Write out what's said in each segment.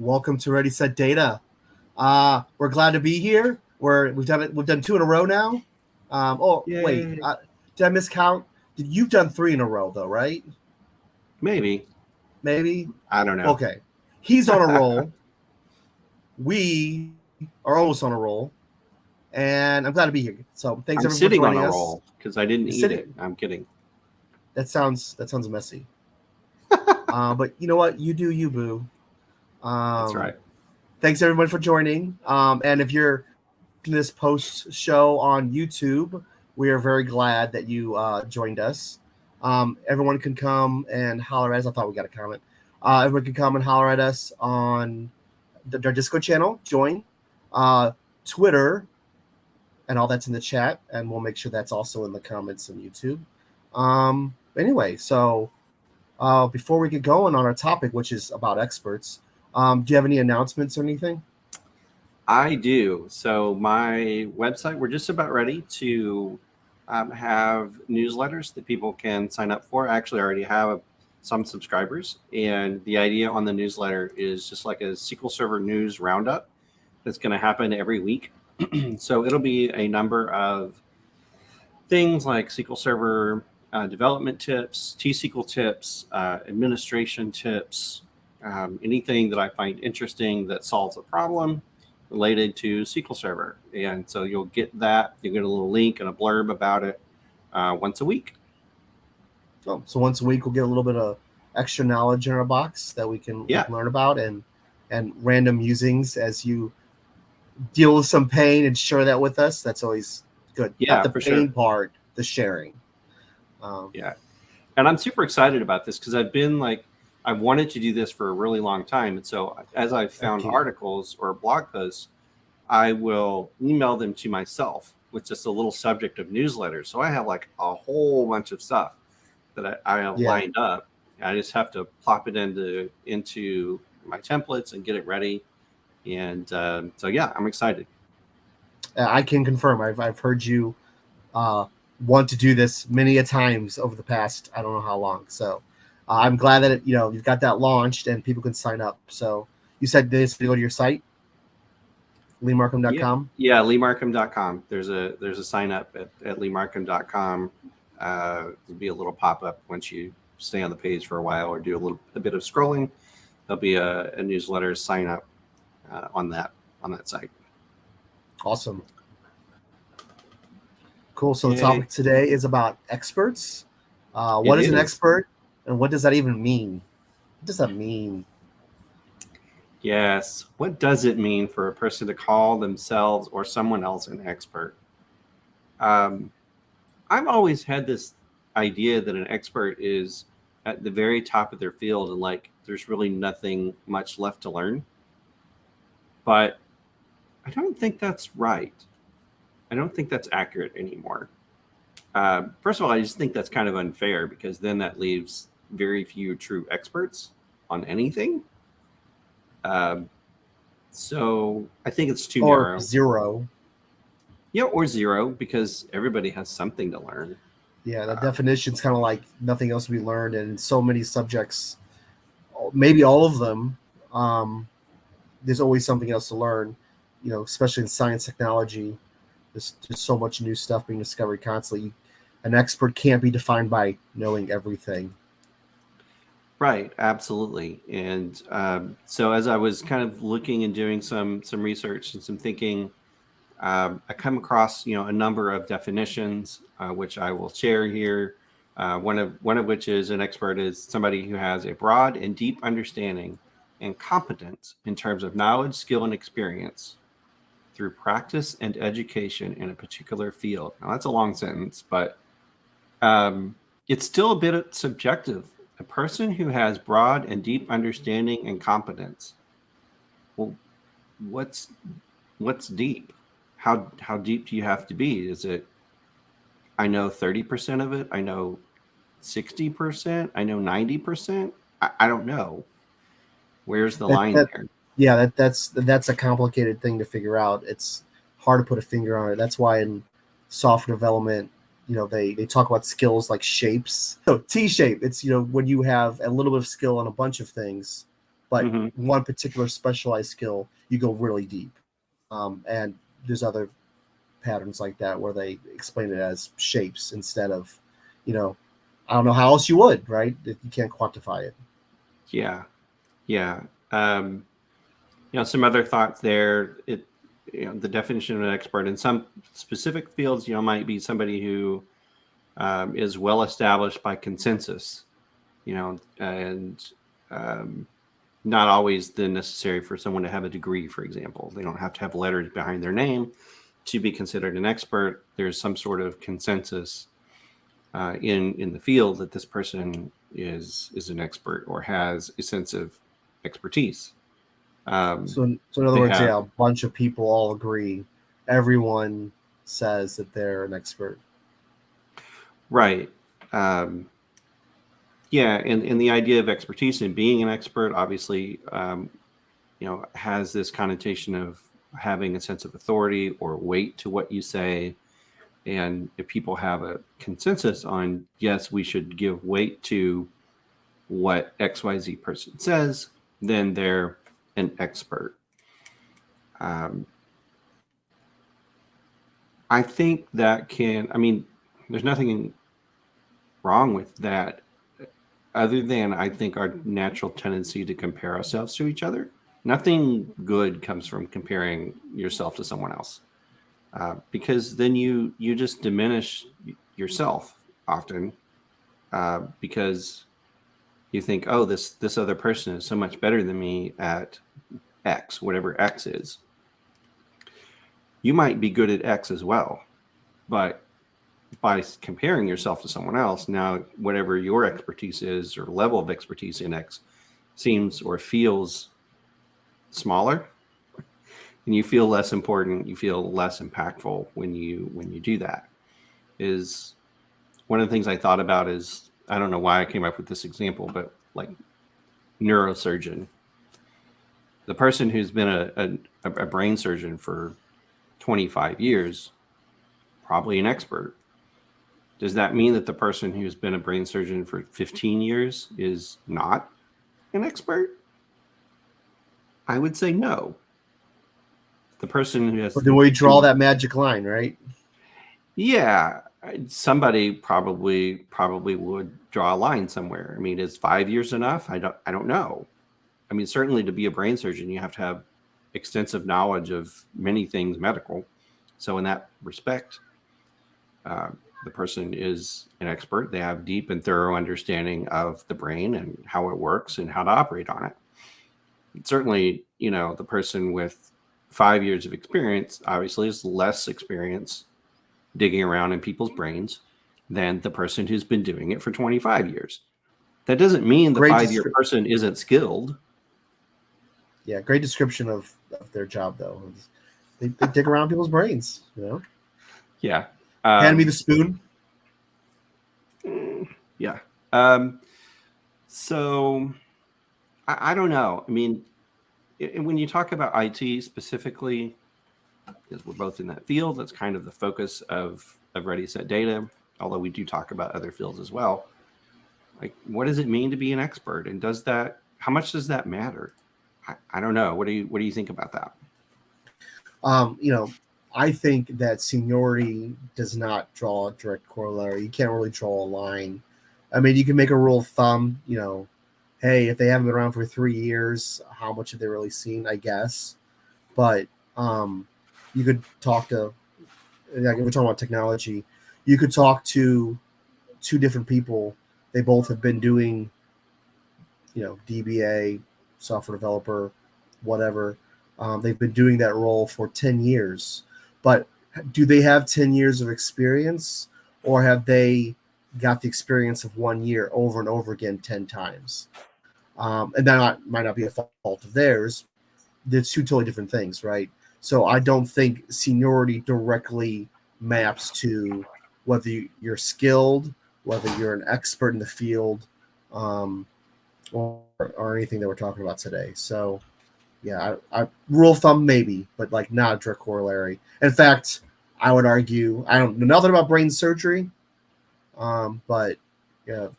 Welcome to Ready Set Data. We're glad to be here. We've done it. We've done 2 in a row now. Wait, Yay. did I miscount? You've done 3 in a row though, right? Maybe. Maybe. I don't know. Okay, he's on a roll. We are almost on a roll, and I'm glad to be here. So thanks I'm everyone for sitting on joining a us. roll because I didn't You're eat sitting- it. I'm kidding. That sounds messy. But you know what? You do you, boo. That's right. Thanks everyone for joining. And if you're watching this post show on YouTube, we are very glad that you joined us. Everyone can come and holler at us. I thought we got a comment. Everyone can come and holler at us on our Discord channel. Join Twitter, and all that's in the chat, and we'll make sure that's also in the comments on YouTube. Anyway, so before we get going on our topic, which is about experts, do you have any announcements or anything? I do. So my website, we're just about ready to have newsletters that people can sign up for. I actually already have some subscribers, and the idea on the newsletter is just like a SQL Server news roundup that's going to happen every week. So it'll be a number of things like SQL Server development tips, T-SQL tips, administration tips, anything that I find interesting that solves a problem related to SQL Server. And so you'll get that. You'll get a little link and a blurb about it once a week. Oh, so once a week we'll get a little bit of extra knowledge in our box that we can learn about, and random musings as you deal with some pain and share that with us. That's always good. Yeah, not the for pain sure. part, the sharing. Yeah. And I'm super excited about this because I've wanted to do this for a really long time. And so as I've found articles or blog posts, I will email them to myself with just a little subject of newsletters. So I have like a whole bunch of stuff that I have lined up. I just have to plop it into my templates and get it ready. And so, yeah, I'm excited. I can confirm. I've heard you want to do this many a times over the past, I don't know how long. So I'm glad that you've got that launched and people can sign up. So you said this to go to your site, leemarkham.com? Yeah, leemarkham.com. There's a sign up at leemarkham.com. There'll be a little pop up once you stay on the page for a while or do a bit of scrolling. There'll be a newsletter sign up on that site. Awesome. Cool. So the topic today is about experts. What is an expert, and what does that even mean? What does that mean? Yes. What does it mean for a person to call themselves or someone else an expert? I've always had this idea that an expert is at the very top of their field and like there's really nothing much left to learn. But I don't think that's right. I don't think that's accurate anymore. First of all, I just think that's kind of unfair because then that leaves very few true experts on anything. So I think it's too narrow. Or zero. Yeah, or zero, because everybody has something to learn. Yeah, the definition's kind of like nothing else to be learned, and in so many subjects, maybe all of them, there's always something else to learn, especially in science, technology. There's so much new stuff being discovered constantly. An expert can't be defined by knowing everything. Right, absolutely. And so as I was kind of looking and doing some research and some thinking, I come across a number of definitions, which I will share here. One of which is an expert is somebody who has a broad and deep understanding and competence in terms of knowledge, skill, and experience through practice and education in a particular field. Now that's a long sentence, but it's still a bit subjective. A person who has broad and deep understanding and competence. Well, what's deep? How deep do you have to be? Is it, I know 30% of it, I know 60%, I know 90%? I don't know. Where's the line there? Yeah, that's a complicated thing to figure out. It's hard to put a finger on it. That's why in software development, they talk about skills like shapes. So T-shape, it's when you have a little bit of skill on a bunch of things, but Mm-hmm. one particular specialized skill, you go really deep. And there's other patterns like that where they explain it as shapes instead of, you know, I don't know how else you would, right? You can't quantify it. Yeah. Yeah. Some other thoughts there. The definition of an expert in some specific fields, might be somebody who is well established by consensus, and not always then necessary for someone to have a degree, for example. They don't have to have letters behind their name to be considered an expert. There's some sort of consensus in the field that this person is an expert or has a sense of expertise. So in other They words, have yeah, a bunch of people all agree. Everyone says that they're an expert. right. Yeah, and the idea of expertise and being an expert obviously, has this connotation of having a sense of authority or weight to what you say. And if people have a consensus on, yes, we should give weight to what XYZ person says, then they're an expert. I think there's nothing wrong with that, other than I think our natural tendency to compare ourselves to each other. Nothing good comes from comparing yourself to someone else, because then you just diminish yourself often, because you think, oh, this other person is so much better than me at X, whatever X is. You might be good at X as well, but by comparing yourself to someone else, now whatever your expertise is or level of expertise in X seems or feels smaller, and you feel less important, you feel less impactful when you do that. Is one of the things I thought about is, I don't know why I came up with this example, but like neurosurgeon, the person who's been a brain surgeon for 25 years, probably an expert. Does that mean that the person who's been a brain surgeon for 15 years is not an expert? I would say no. The person who has But then we draw that magic line, right? Yeah, somebody probably would draw a line somewhere. I mean, is 5 years enough? I don't know. I mean, certainly to be a brain surgeon, you have to have extensive knowledge of many things medical. So in that respect, the person is an expert. They have deep and thorough understanding of the brain and how it works and how to operate on it. Certainly, the person with 5 years of experience obviously is less experience digging around in people's brains than the person who's been doing it for 25 years. That doesn't mean the Great 5-year person isn't skilled. Yeah, great description of their job, though. They dig around people's brains, Yeah. Hand me the spoon. Yeah. So I don't know. I mean, when you talk about IT specifically, because we're both in that field, that's kind of the focus of Ready Set Data, although we do talk about other fields as well. Like, what does it mean to be an expert? And how much does that matter? I don't know. What do you think about that? I think that seniority does not draw a direct corollary. You can't really draw a line. I mean, you can make a rule of thumb, hey, if they haven't been around for 3 years, how much have they really seen, I guess. But you could talk to, like, if we're talking about technology, you could talk to two different people. They both have been doing, DBA, software developer, whatever. They've been doing that role for 10 years. But do they have 10 years of experience, or have they got the experience of 1 year over and over again 10 times? And that might not be a fault of theirs. They're two totally different things, right? So I don't think seniority directly maps to whether you're skilled, whether you're an expert in the field, or anything that we're talking about today. So, yeah, I rule of thumb maybe, but like not a direct corollary. In fact, I would argue I don't know nothing about brain surgery, but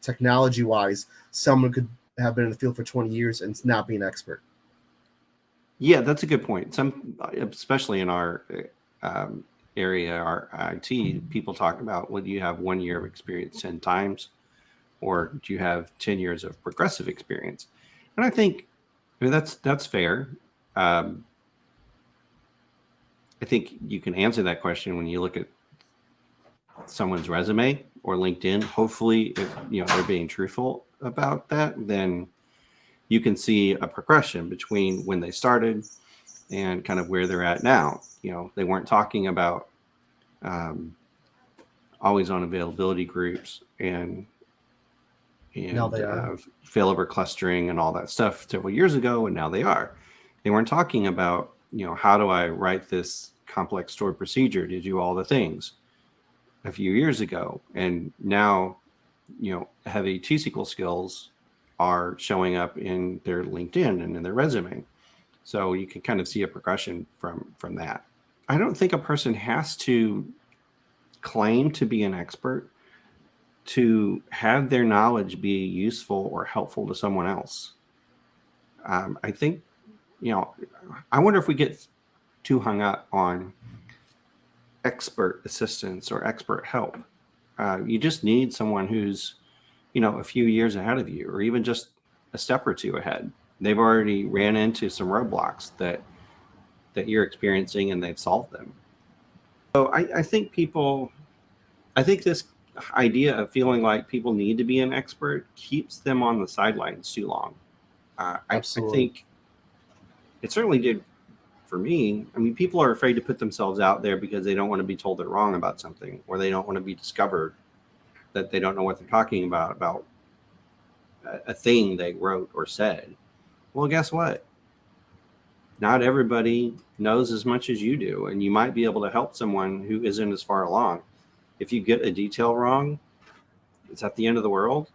technology-wise, someone could have been in the field for 20 years and not be an expert. Yeah, that's a good point. Some, especially in our area, our IT, people talk about, well, do you have 1 year of experience 10 times, or do you have 10 years of progressive experience? And I think, I mean, that's fair. I think you can answer that question when you look at someone's resume or LinkedIn. Hopefully, if they're being truthful about that, then you can see a progression between when they started and kind of where they're at now. They weren't talking about always on availability groups and Now they are. failover clustering and all that stuff several years ago, and now they are. They weren't talking about, how do I write this complex stored procedure to do all the things a few years ago. And now, heavy T-SQL skills are showing up in their LinkedIn and in their resume. So you can kind of see a progression from that. I don't think a person has to claim to be an expert to have their knowledge be useful or helpful to someone else. I think, I wonder if we get too hung up on expert assistance or expert help. You just need someone who's, a few years ahead of you, or even just a step or two ahead. They've already ran into some roadblocks that you're experiencing, and they've solved them. So I think this idea of feeling like people need to be an expert keeps them on the sidelines too long. I think it certainly did for me. I mean, people are afraid to put themselves out there because they don't want to be told they're wrong about something, or they don't want to be discovered that they don't know what they're talking about a thing they wrote or said. Well, guess what? Not everybody knows as much as you do, and you might be able to help someone who isn't as far along. If you get a detail wrong, is that the end of the world?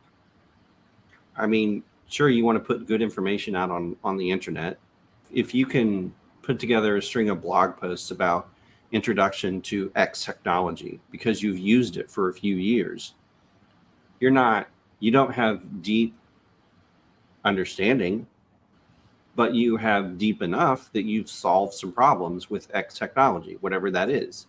I mean, sure, you want to put good information out on the internet. If you can put together a string of blog posts about introduction to X technology because you've used it for a few years, you don't have deep understanding, but you have deep enough that you've solved some problems with X technology, whatever that is.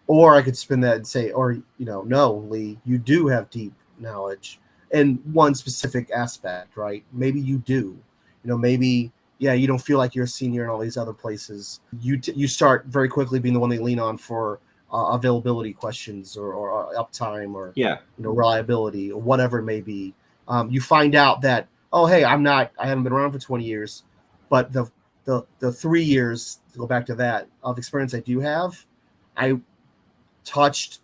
Or I could spin that and say, no, Lee, you do have deep knowledge in one specific aspect, right? Maybe you do. Maybe, you don't feel like you're a senior in all these other places. You start very quickly being the one they lean on for availability questions or uptime or reliability or whatever it may be. You find out that, oh, hey, I haven't been around for 20 years, but the 3 years, to go back to that, of experience I do have,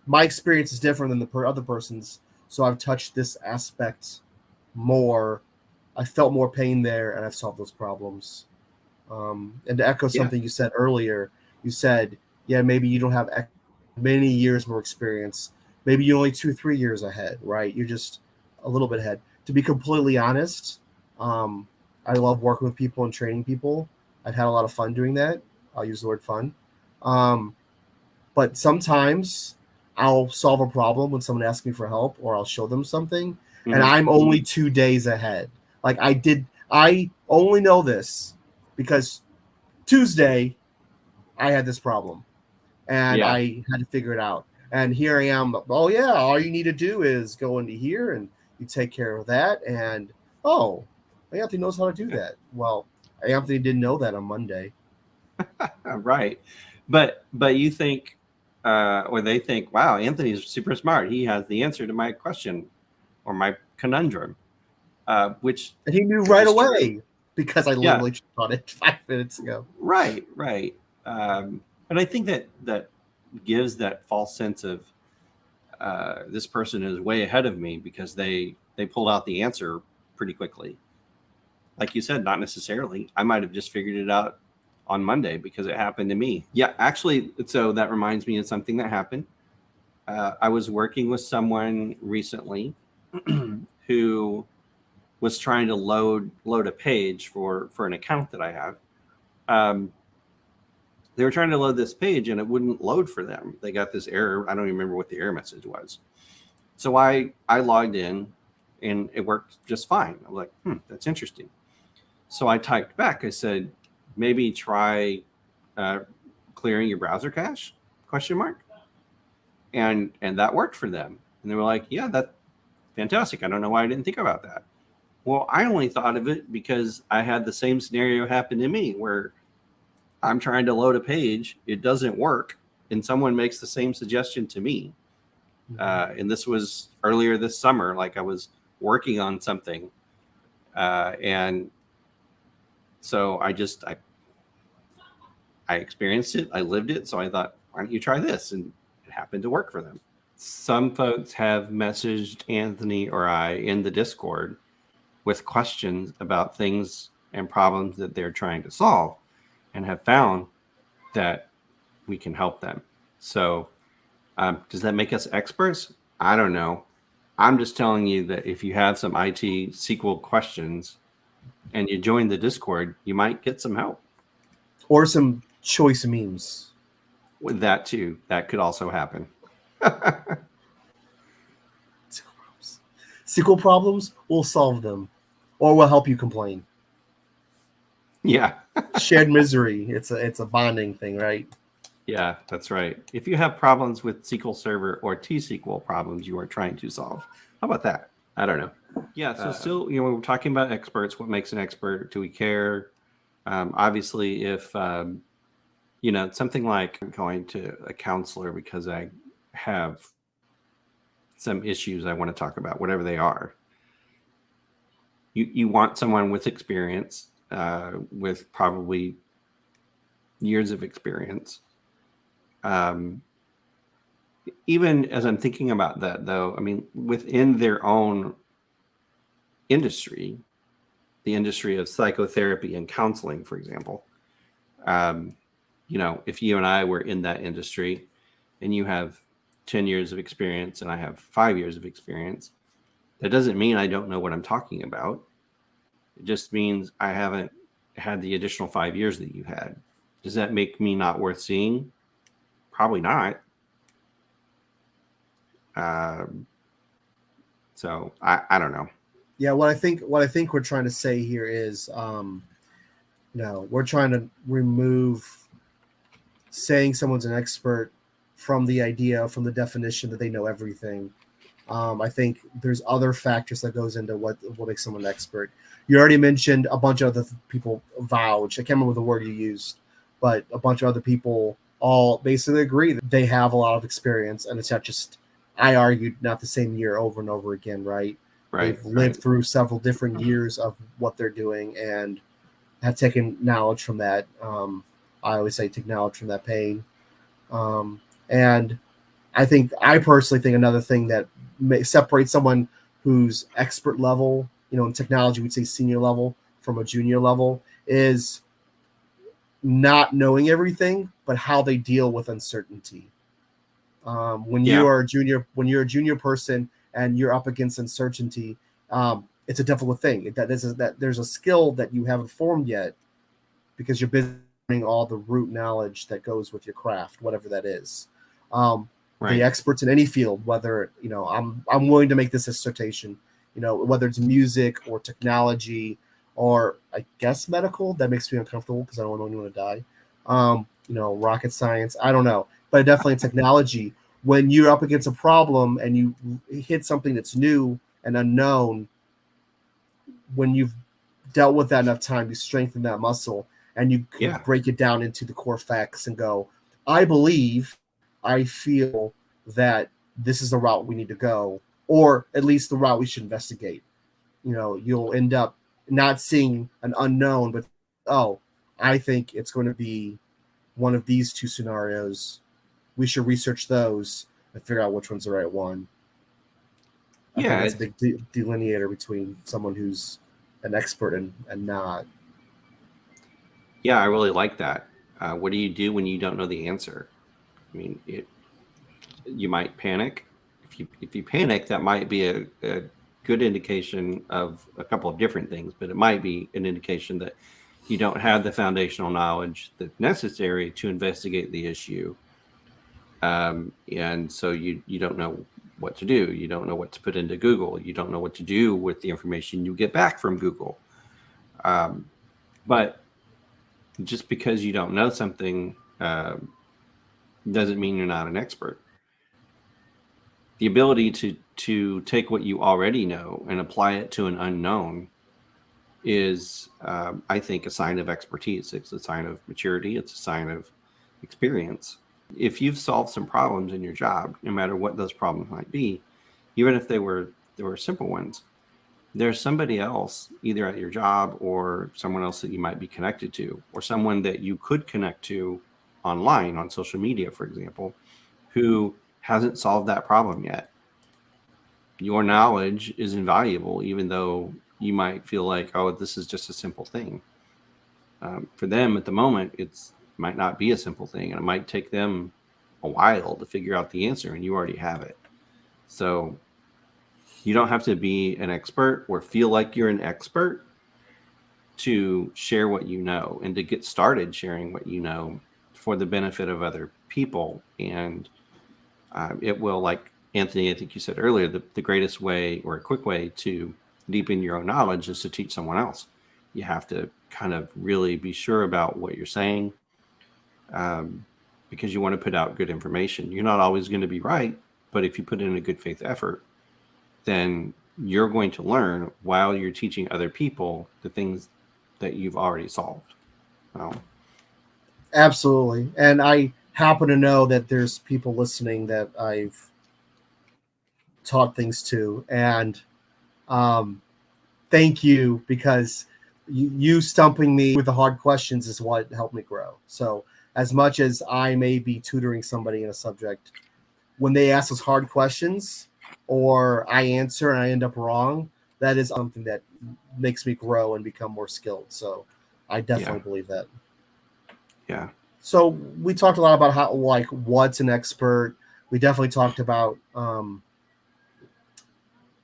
my experience is different than the other person's, so I've touched this aspect more. I felt more pain there, and I've solved those problems. And to echo something you said earlier, you said, maybe you don't have many years more experience. Maybe you're only 2-3 years ahead, right? You're just a little bit ahead. To be completely honest, I love working with people and training people. I've had a lot of fun doing that. I'll use the word fun. But sometimes I'll solve a problem when someone asks me for help, or I'll show them something, and I'm only 2 days ahead. Like I only know this because Tuesday I had this problem and I had to figure it out. And here I am. Oh yeah, all you need to do is go into here and you take care of that. And Anthony knows how to do that. Well, Anthony didn't know that on Monday. Right. But you think, or they think, wow, Anthony's super smart. He has the answer to my question or my conundrum, and he knew right away because I literally taught it 5 minutes ago. Right. But I think that gives that false sense of this person is way ahead of me because they pulled out the answer pretty quickly. Like you said, not necessarily. I might have just figured it out on Monday because it happened to me. Yeah, actually, so that reminds me of something that happened. I was working with someone recently who was trying to load a page for an account that I have. They were trying to load this page and it wouldn't load for them. They got this error. I don't even remember what the error message was. So I logged in and it worked just fine. I'm like, that's interesting. So I typed back. I said, maybe try clearing your browser cache? Question mark. And that worked for them. And they were like, yeah, that's fantastic. I don't know why I didn't think about that. Well, I only thought of it because I had the same scenario happen to me where I'm trying to load a page, it doesn't work, and someone makes the same suggestion to me. And this was earlier this summer. Like, I was working on something, and so I experienced it, I lived it, so I thought, why don't you try this? And it happened to work for them. Some folks have messaged Anthony or I in the Discord with questions about things and problems that they're trying to solve, and have found that we can help them. So does that make us experts? I don't know. I'm just telling you that if you have some IT SQL questions and you join the Discord, you might get some help. Or some choice memes. With that too. That could also happen. SQL problems, we'll solve them. Or we'll help you complain. Yeah. Shared misery. It's a bonding thing, right? Yeah, that's right. If you have problems with SQL Server or T-SQL problems you are trying to solve, how about that? I don't know. Yeah, so still, we're talking about experts. What makes an expert? Do we care? Obviously, if, something like I'm going to a counselor because I have some issues I want to talk about, whatever they are. You want someone with experience, with probably years of experience. Even as I'm thinking about that, though, I mean, within their own industry, the industry of psychotherapy and counseling, for example, if you and I were in that industry and you have 10 years of experience and I have 5 years of experience, that doesn't mean I don't know what I'm talking about. It just means I haven't had the additional 5 years that you had. Does that make me not worth seeing? Probably not. So I don't know. Yeah, what I think we're trying to say here is, we're trying to remove saying someone's an expert from the idea, from the definition that they know everything. I think there's other factors that goes into what makes someone an expert. You already mentioned a bunch of other people vouch. I can't remember the word you used, but a bunch of other people all basically agree that they have a lot of experience, and it's not just, I argued, not the same year over and over again, right? They've lived through several different years of what they're doing and have taken knowledge from that. I always say take knowledge from that pain. And I personally think another thing that separates someone who's expert level, in technology, we'd say senior level, from a junior level, is not knowing everything, but how they deal with uncertainty. When you're a junior person and you're up against uncertainty, it's a difficult thing. That there's a skill that you haven't formed yet because you're busy learning all the root knowledge that goes with your craft, whatever that is. The experts in any field, whether I'm willing to make this dissertation, whether it's music or technology or I guess medical, that makes me uncomfortable because I don't want anyone to die. Rocket science, I don't know, but definitely technology. When you're up against a problem and you hit something that's new and unknown, when you've dealt with that enough time, you strengthen that muscle and you break it down into the core facts and go, I feel that this is the route we need to go, or at least the route we should investigate. You'll end up not seeing an unknown, but, I think it's going to be one of these two scenarios. We should research those and figure out which one's the right one. I think that's a big delineator between someone who's an expert and not. Yeah, I really like that. What do you do when you don't know the answer? I mean, you might panic. If you panic, that might be a good indication of a couple of different things, but it might be an indication that you don't have the foundational knowledge that's necessary to investigate the issue. And so you don't know what to do. You don't know what to put into Google. You don't know what to do with the information you get back from Google. But just because you don't know something doesn't mean you're not an expert. The ability to take what you already know and apply it to an unknown is, I think, a sign of expertise. It's a sign of maturity. It's a sign of experience. If you've solved some problems in your job, no matter what those problems might be, even if they were simple ones, there's somebody else either at your job or someone else that you might be connected to, or someone that you could connect to online on social media, for example, who hasn't solved that problem yet. Your knowledge is invaluable, even though you might feel like, oh, this is just a simple thing. For them at the moment, it might not be a simple thing, and it might take them a while to figure out the answer, and you already have it. So you don't have to be an expert or feel like you're an expert to share what you know and to get started sharing what you know for the benefit of other people. And it will, like Anthony, I think you said earlier, the greatest way or a quick way to deepen your own knowledge is to teach someone else. You have to kind of really be sure about what you're saying, because you want to put out good information. You're not always going to be right, but if you put in a good faith effort, then you're going to learn while you're teaching other people the things that you've already solved. Absolutely. And I happen to know that there's people listening that I've taught things to. And thank you, because you stumping me with the hard questions is what helped me grow. So as much as I may be tutoring somebody in a subject, when they ask us hard questions or I answer and I end up wrong, that is something that makes me grow and become more skilled. So I definitely believe that. Yeah. So we talked a lot about how, like, what's an expert. We definitely talked about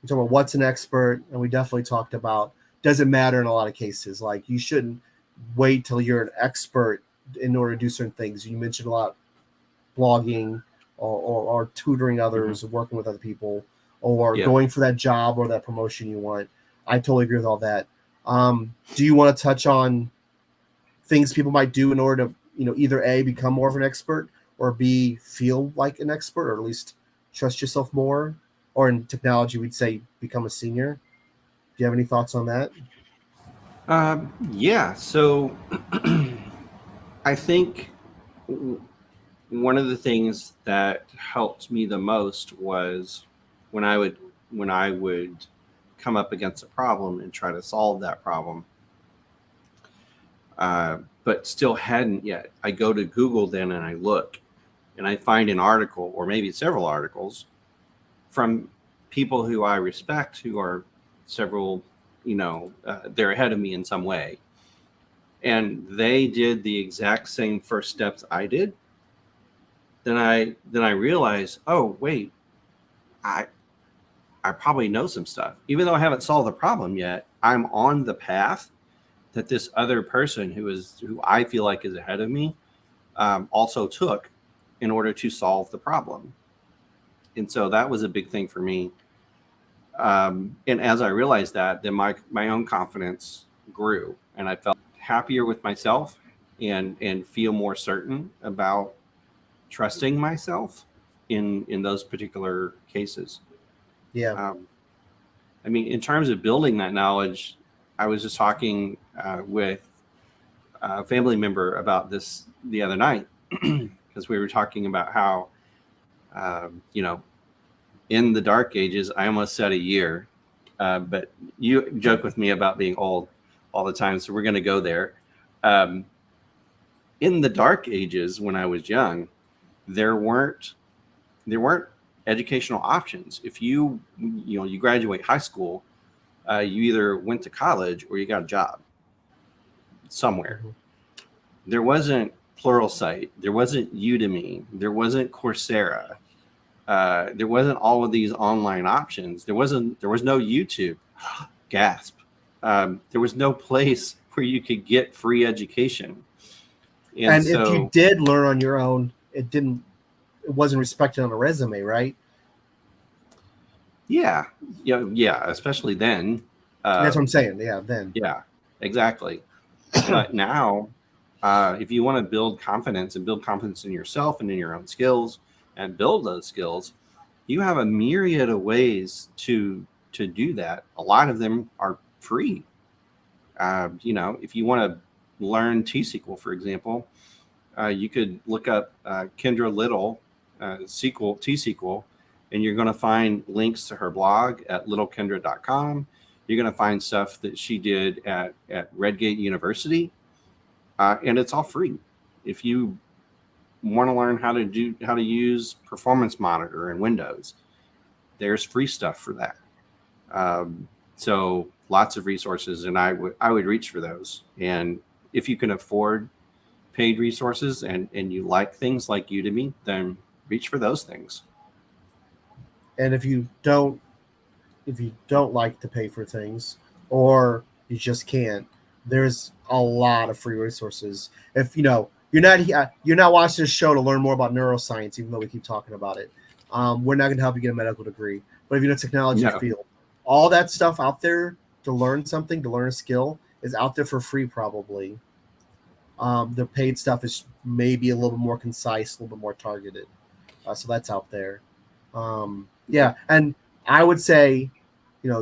what's an expert, and we definitely talked about doesn't matter in a lot of cases. Like, you shouldn't wait till you're an expert in order to do certain things. You mentioned a lot blogging or tutoring others, working with other people, or going for that job or that promotion you want. I totally agree with all that. Do you want to touch on things people might do in order to, either A, become more of an expert, or B, feel like an expert, or at least trust yourself more? Or in technology, we'd say become a senior. Do you have any thoughts on that? Yeah. So I think one of the things that helped me the most was when I would come up against a problem and try to solve that problem, but still hadn't yet. I go to Google then and I look and I find an article, or maybe several articles, from people who I respect, who are several, they're ahead of me in some way. And they did the exact same first steps I did. Then I realized, oh, wait, I probably know some stuff. Even though I haven't solved the problem yet, I'm on the path that this other person who I feel like is ahead of me also took in order to solve the problem. And so that was a big thing for me. And as I realized that, then my own confidence grew, and I felt happier with myself and feel more certain about trusting myself in those particular cases. Yeah. I mean, in terms of building that knowledge, I was just talking with a family member about this the other night, because we were talking about how, in the dark ages, I almost said a year, but you joke with me about being old all the time, so we're going to go there. In the dark ages, when I was young, there weren't educational options. If you graduate high school, you either went to college or you got a job somewhere. There wasn't Pluralsight, there wasn't Udemy, there wasn't Coursera, there wasn't all of these online options. There was no YouTube. Gasp. There was no place where you could get free education. And so, if you did learn on your own, it wasn't respected on a resume, right? Yeah, yeah, especially then. That's what I'm saying. Yeah, then. Yeah, exactly. But now, if you want to build confidence and build confidence in yourself and in your own skills and build those skills, you have a myriad of ways to do that. A lot of them are free. If you want to learn T-SQL, for example, you could look up Kendra Little SQL T-SQL, and you're going to find links to her blog at littlekendra.com. You're going to find stuff that she did at Redgate University, and it's all free. If you want to learn how to use Performance Monitor in Windows, there's free stuff for that. So lots of resources, and I would reach for those. And if you can afford paid resources and you like things like Udemy, then reach for those things. And if you don't like to pay for things, or you just can't, there's a lot of free resources. If you're not watching this show to learn more about neuroscience, even though we keep talking about it, we're not going to help you get a medical degree. But if you know technology field, all that stuff out there to learn something, to learn a skill, is out there for free probably. The paid stuff is maybe a little bit more concise, a little bit more targeted. So that's out there. Yeah, and I would say,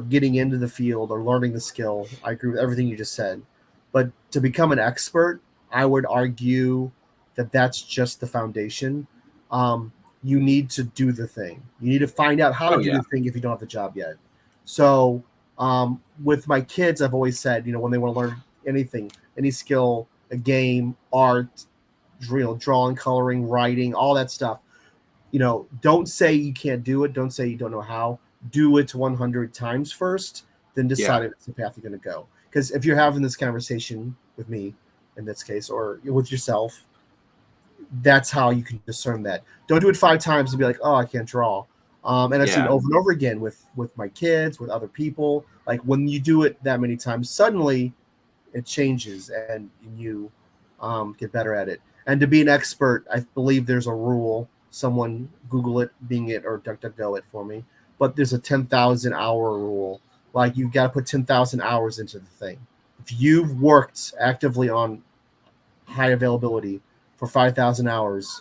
getting into the field or learning the skill, I agree with everything you just said. But to become an expert, I would argue that that's just the foundation. You need to do the thing. You need to find out how to do the thing if you don't have the job yet. So with my kids, I've always said, when they want to learn anything, any skill, a game, art, drawing, coloring, writing, all that stuff, don't say you can't do it. Don't say you don't know how. Do it 100 times first, then decide if it's the path you're going to go. Because if you're having this conversation with me, in this case, or with yourself, that's how you can discern that. Don't do it 5 times and be like, oh, I can't draw. And I've seen over and over again with my kids, with other people. Like when you do it that many times, suddenly it changes and you get better at it. And to be an expert, I believe there's a rule. Someone Google it, Bing it, or DuckDuckGo it for me. But there's a 10,000 hour rule. Like you've got to put 10,000 hours into the thing. If you've worked actively on high availability for 5,000 hours,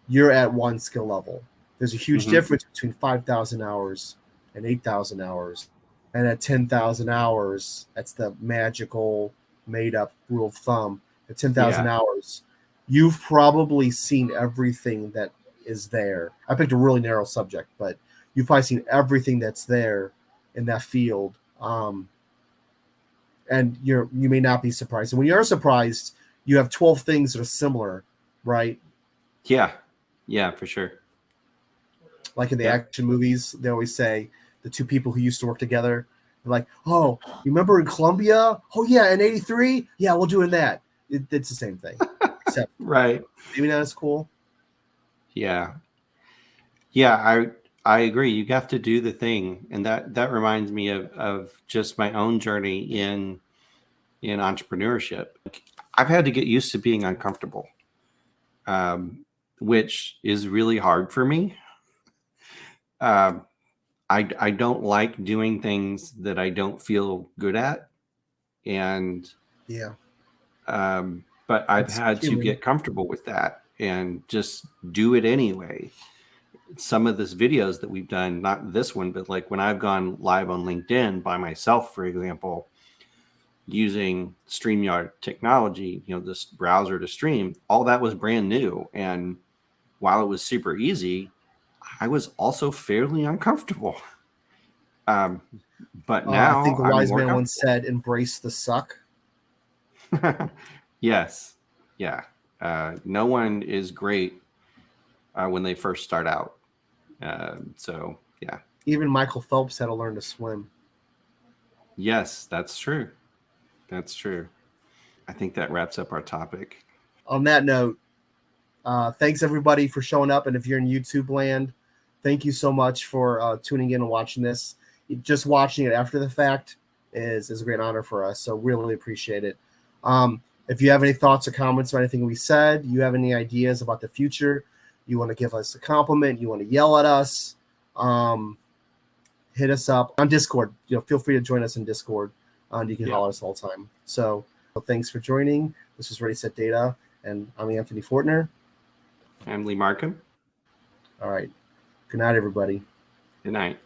you're at one skill level. There's a huge difference between 5,000 hours and 8,000 hours. And at 10,000 hours, that's the magical made up rule of thumb. At 10,000 hours, you've probably seen everything that is there. I picked a really narrow subject, but you've probably seen everything that's there in that field. And you may not be surprised. And when you are surprised, you have 12 things that are similar, right? Yeah, for sure. Like in the action movies, they always say the two people who used to work together, they're like, oh, you remember in Columbia? Oh, yeah, in 83? Yeah, we'll do in that. It's the same thing. Except right. Maybe not as cool. Yeah, I agree. You have to do the thing. And that reminds me of just my own journey in entrepreneurship. I've had to get used to being uncomfortable, which is really hard for me. I don't like doing things that I don't feel good at. And but I've had to get comfortable with that and just do it anyway. Some of these videos that we've done, not this one, but like when I've gone live on LinkedIn by myself, for example, using StreamYard technology, this browser to stream, all that was brand new. And while it was super easy, I was also fairly uncomfortable. But now I think a wise man once said, embrace the suck. Yes. Yeah. No one is great when they first start out. So, yeah. Even Michael Phelps had to learn to swim. Yes, that's true. That's true. I think that wraps up our topic. On that note, thanks everybody for showing up. And if you're in YouTube land, thank you so much for tuning in and watching this. Just watching it after the fact is a great honor for us. So really appreciate it. If you have any thoughts or comments about anything we said, you have any ideas about the future, you want to give us a compliment, you want to yell at us, hit us up on Discord. Feel free to join us in Discord. You can holler us all the time. So thanks for joining. This was Ready Set Data, and I'm Anthony Fortner. I'm Lee Markham. All right. Good night, everybody. Good night.